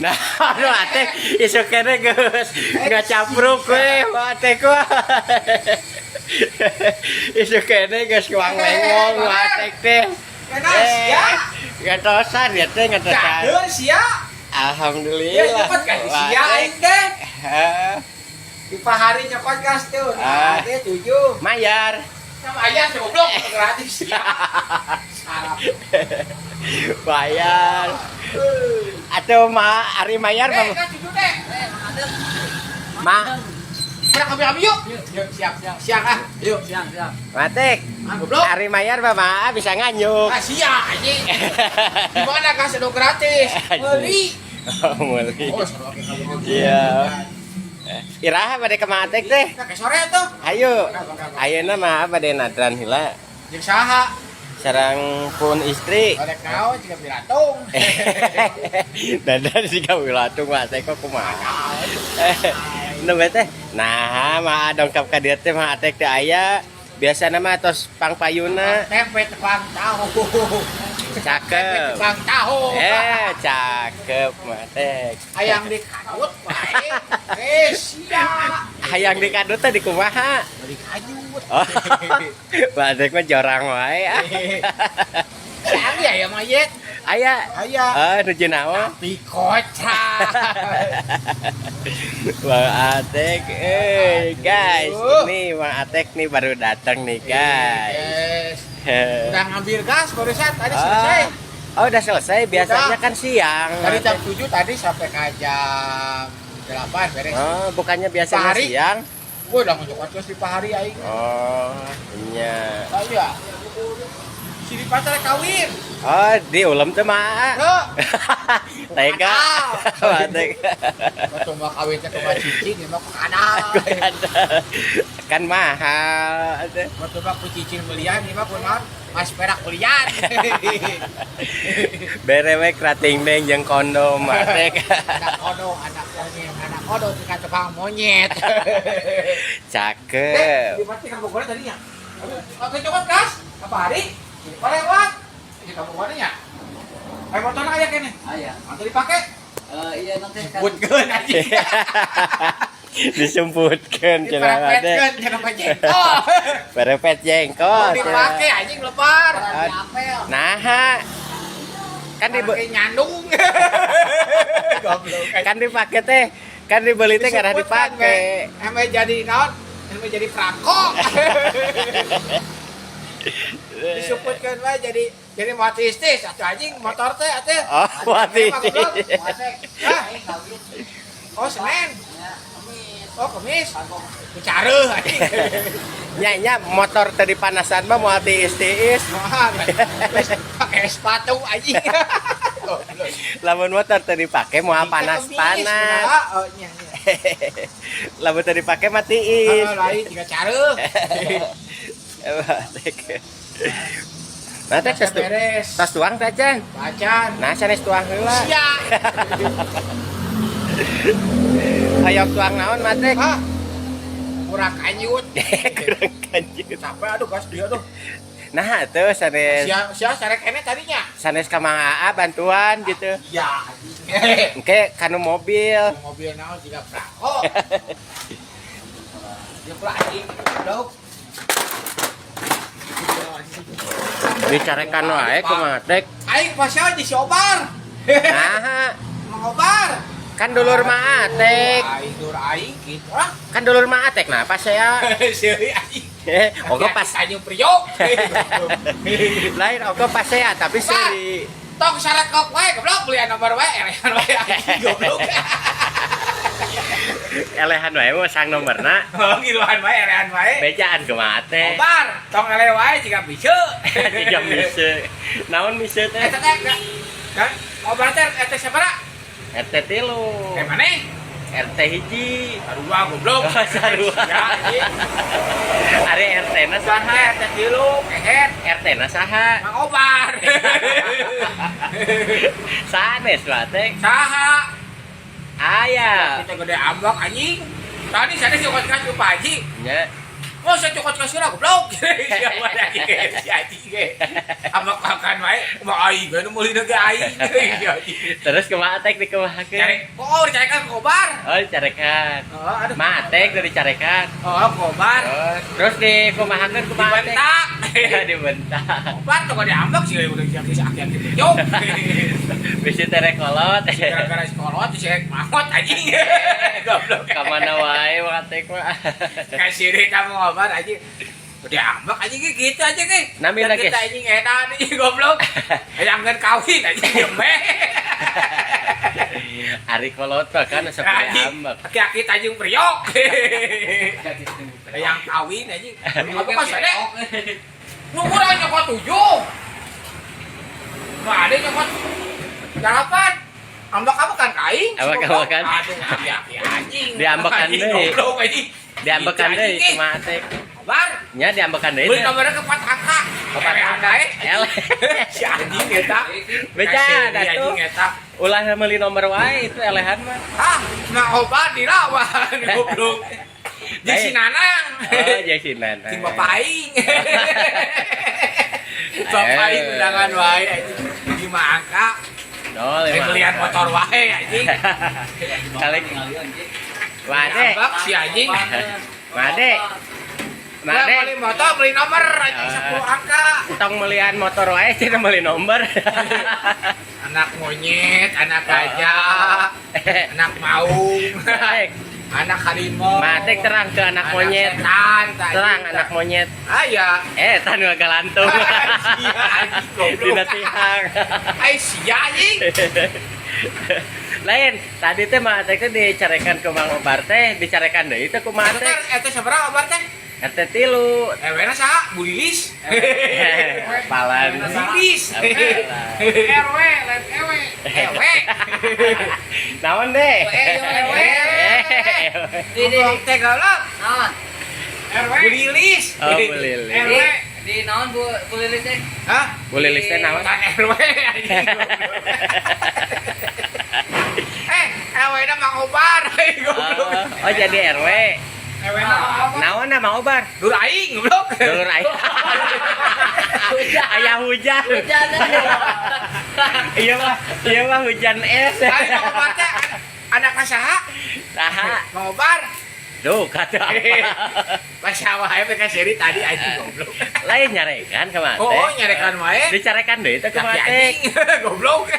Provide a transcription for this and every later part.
Nah, aduh atek isu kene geus ngacapruk we atek gua. Isu kene geus kuang-lengong atek teh. sia. Ngatosan ya teh ngatosan. Gadeun sia. Alhamdulillah. Ya cepet kan sia aing teh. Di pahari nyokot gas tuh. Nah, teh 7. Mayar. Sama ayah goblok gratis sia. Sarap. Bayar. Atuh ari mayar mah. Kan 7 deh. Ma. Siap kami yuk. Yuk siap. Siang ah. Yuk siang. Matik. Goblok. Ari mayar mah bisa nganyuk. Ah sia anjing. Di mana gas udah gratis? Beli. Oh, meuli. Oh, seru oke kalau gitu. Iya. Iraha bade ke Matek teh. Ke sore tuh. Ayo. Ayeuna mah bade nadran heula. Jeung saha? Sareng pun istri. Balik naon juga biratung. Dadan siga wilatung Matek kok kumaha. Nu teh. Nah, mah dongkap ka dieu teh Matek teh aya. Biasana mah tos pangpayuna. Tempe tepang tahu. Cakep. Tepang tahu. Cakep Matek. Ayang dikadut bae. Sia. Hayang dikadut teh di kumaha? Beli kajut. Oh. Matek mah jorang wae. Sari aya mayet. Aya. Aya. Nuju naon? Tapi kocak. Bang Atek, guys, ini Bang Atek nih baru datang nih guys. Udah ngambil gas barusan tadi selesai. Oh udah selesai, biasanya kan siang. Dari jam 7 tadi sampai ke jam 8 beres. Oh bukannya biasanya Pahari. siang? Gue udah ngejokot terus di pahari aing. Oh iya. Oh iya. Si di pacar kawin. Oh di ulam tuh mah. Tuh. Tega. Atek. Waktu mau kawin teh ke cicing, mau ke kanal. Kan mahal. Waktu mau ku cicing belian, ini mah pun mah mas perak belian. Berewek rating deng jeung kondom Atek. Anak kodo tingkat tukang monyet. Cakep. Di mati kamu goreng tadinya. Oke coba gas. Apa hari? Lewat. Ini kamu gorengnya. Kayak motornya kayak gini. Aya. Nanti dipakai. Iya nanti kan. Putkeun aja. Disumputkeun cenah Atek. Diperepetkeun cenah jengkol. Perepet jengkol. Mau dipakai anjing lepar. Apel. Nah, kan Pakai nyandung. Goblok. kan dipake teh, kan dibeli teh karena dipake. Emang jadi naon? Emang jadi perangkok. Disuputkeun wae jadi mati istis atuh anjing motor teh atuh. Oh, mati. Hah? Oh, Senin. Oh, Kamis. Bicareuh anjing. Nya motor teh dipanasan mah moal tiis-tiis. Wes pakai sepatu anjing. Lamun motor teh dipake moal panas-panas. Oh, nya. Lamun teh dipake mah tiis. Lain juga careuh. Nah, teh tos tuang teh Cen. Bacan. Nah, sanes tuang heula. Sia. Hayang tuang naon Matek? Hah? Kurang kanyut. Kurang kanjut. Sampai aduh gas dia tuh. Nah, tuh sanes Sia sarek kene tadinya. sanes ka Mang Aa bantuan gitu. Ya. Engke kanu mobil. Mobil naon juga prako. Ya pula anjing. Dok. Dicarekan wae ku Matek. Aing pasal di Sobar. Nah, Mengobar. kan dulur mah Atek. Aing dur aing gitu ah. Kan dulur mah Atek nah pas saya. Seuri aing. Oke pas Tanjung Priok. lain oke pas saya tapi seri. Tong syarat kok wae goblok belian nomor wae elehan wae anjing goblok. Elehan wae mah sang nomorna. Oh giluan wae elehan wae. Bejaan ke Matek. Obar, tong ele wae jika bisa. Tiga mise. Naon mise teh? Eta teh kan obar teh eta sabaraha? RT 3. Kayak mana? RT hiji. Sarua goblok. Oh, sarua. Ya, anjing. Ari RT na saha? RT 3 kehet. RT na saha? Mang Obar. Sanes Matek. Saha? Aya. Kita gede ambak anjing. Tadi sana si Obat kan Pak Haji. Nya. Oh, saya cokot ka sila goblok. Siapa lagi si anjing ge. Ama kakan wae, mah aing ge nu meuli ge aing. Terus kumaha tek dikumahakeun? Cari, oh dicarekan kobar. Oh, dicarekan. Oh, aduh. Matek dari carekan. Oh, kobar. Oh, terus dikumahakeun kumaha teh? Dibentak. Dibentak. Kobar tuh kalau diambak sih udah aki-aki gitu. Yo. Bisi terek kolot. Gara-gara sekolot disek mangot anjing. Goblok. Kamana wae matek mah. Kasih deh kamu ngobar anjing. Udah ambak anjing gitu aja ge. Nami lagi. Kita anjing edan anjing goblok. Jangan kawin anjing gemeh. Ari kolot mah kan seperti ambak. Aki-aki anjing priok. Yang kawin anjing. Apa kan sadek? Nunggu aja nyokot 7. Nggak ada nyokot 8. Ambak kamu kan kain. Ambak kan. Aduh, aki-aki anjing. Diambekan deui. Goblok anjing. Diambekan deui kumaha teh? Bar. Nya diambekan deui. Beli nomornya ke 4 angka. 4 angka. El. Si anjing eta. Becada Si tuh. anjing eta. Ulah meuli nomor wae itu elehan mah. Ah, nah obat dilawan goblok. Jeung si Nanang. Oh, jadi si Nana. Si Bapak aing. Bapak aing undangan wae anjing. 5 angka. No, Belian motor wae anjing. Kali Made. Ambak si anjing. Made. Nah, Made. beli motor beli nomor anjing 10 angka. Tong melian motor wae cenah meuli nomor. Anak monyet, anak gajah, anak maung, Matek. anak harimau. Matek terang ke anak monyet. Setan, tadi. Terang anak monyet. Ah ya. Tan galantung. Sia anjing goblok. Dina tihang. Ai sia anjing. Lain, tadi teh mah teh dicarekan ke Mang Obar teh, dicarekan deui teh kumaha teh? Eta sabaraha obat teh? Eta 3. Ewena saha? Bu Lilis. Palan. Lilis. RW, lain ewe. Ewe. Naon deh? Ewe. Di teh goblok. Naon? RW. Bu Lilis. Oh, Bu Lilis. RW. Di naon Bu Lilis teh? Hah? Bu Lilis teh naon? Bukan RW anjing. Ewena Mang Obar. Goblok. Oh, jadi RW. Ewena Naon na Mang Obar? Dur aing goblok. Dulur aing. Aya hujan. Hujan. Iya mah hujan es. Tadi Mang Obar teh anak saha? Saha? Mang Obar. Duh, kata apa? Pas wae PK seri tadi anjing goblok. Lain nyarekan kemana? Oh, nyarekan wae. Dicarekan deui teh Tapi kemana? anjing goblok.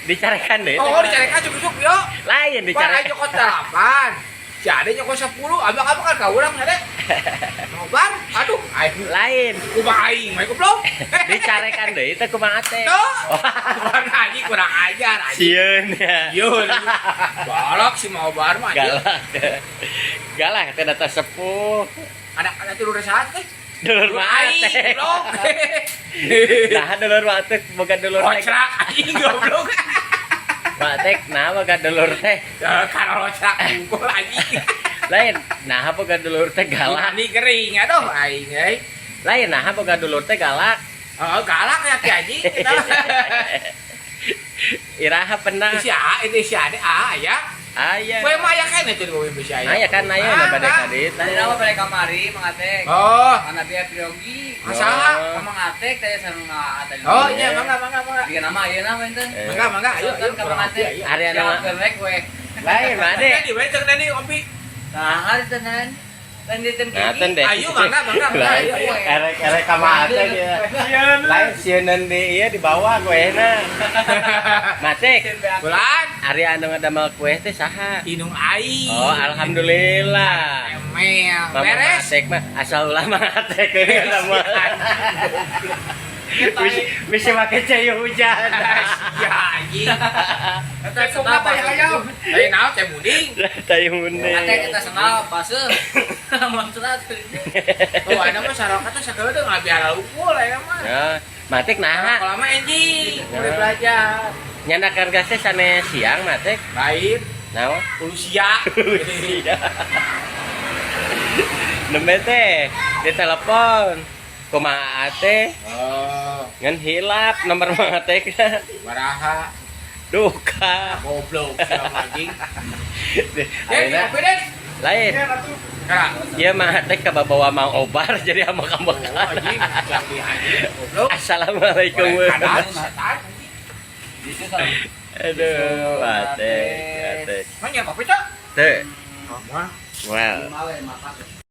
Dicarekan deui. Oh, dicarekan cukup yo. Lain Pan dicarekan. aja nyokot 8. Si ade nyokot 10. Abang kan ka urang ade. Mang Obar. Aduh, aing Lain. kumaha aing mah goblok. Dicarekan deui teh kumaha teh? Tuh. Warna anjing kurang ajar anjing. Sieun ya. Yo, balak si Mang Obar mah anjing. Galak. Galak teh data sepuh. Anak-anak tidur saat teh. Dulur mah aing teh. goblok. Nah, dulur mah teh boga dulur teh. Kocrak anjing goblok. Mah teh nah boga dulur teh. Kalau kocrak unggul anjing. Lain, nah boga dulur teh galak. Ini kering aduh aing euy. Lain nah boga dulur teh galak. Oh, galak ya ti anjing. Iraha pernah. Si A itu si Ade A ya. Aya. Kowe mah aya kan itu kowe bisa ya. Aya kan aya na bade kadit. Tadi nama balik kamari mengatek. Oh, Mana biar Priogi. masalah. Kamu ngatek tadi sareng ada. Oh, iya mangga. Bikin nama ayeuna nama enten. Mangga, ayo Kan kamu ngatek. Hari anu mah. Kerek we. Lain bade. Di bae cek tadi kopi. Nah, hari tenan. Dan di tem Nah, ten deh. Ayo mangga, Lain. ayo. Erek ka mate dia. Lain sieun di ieu di bawah kuehna. Matek. Bulan Ari anu ngadamel kueh teh saha? inung aing. Oh, alhamdulillah. Emel. Mama Beres. matek mah asal ulah matek geus mah. Bisa make cai hujan. Ya anjing. Eta Tepung apa ya ayo? Lain naon teh muding. Tai munde. Ngatek kita sengal baseuh. Montrat. Oh, ada mah sarokat teh sakeudeuh ngabiara ukul aya mah. Ya, matek naha? Kalau mah enjing, boleh belajar. Nyandakan gas teh sanes siang matek. Lain, Naon? ulusia. Nembe teh di telepon. Kumaha teh? Oh, Ngan hilap nomor matek. baraha. Duka. Goblok, siapa anjing. Ayeuna Kopi deh. lain. Kak. Iya mah teh bawa Mang Obar jadi sama kamu. Anjing, lagi anjing. Goblok. Assalamualaikum. Kanan, setan. Itu sama. Aduh, atek. Mana kopi, Cok? Teh. Oh, mah. Well. Mawe makan.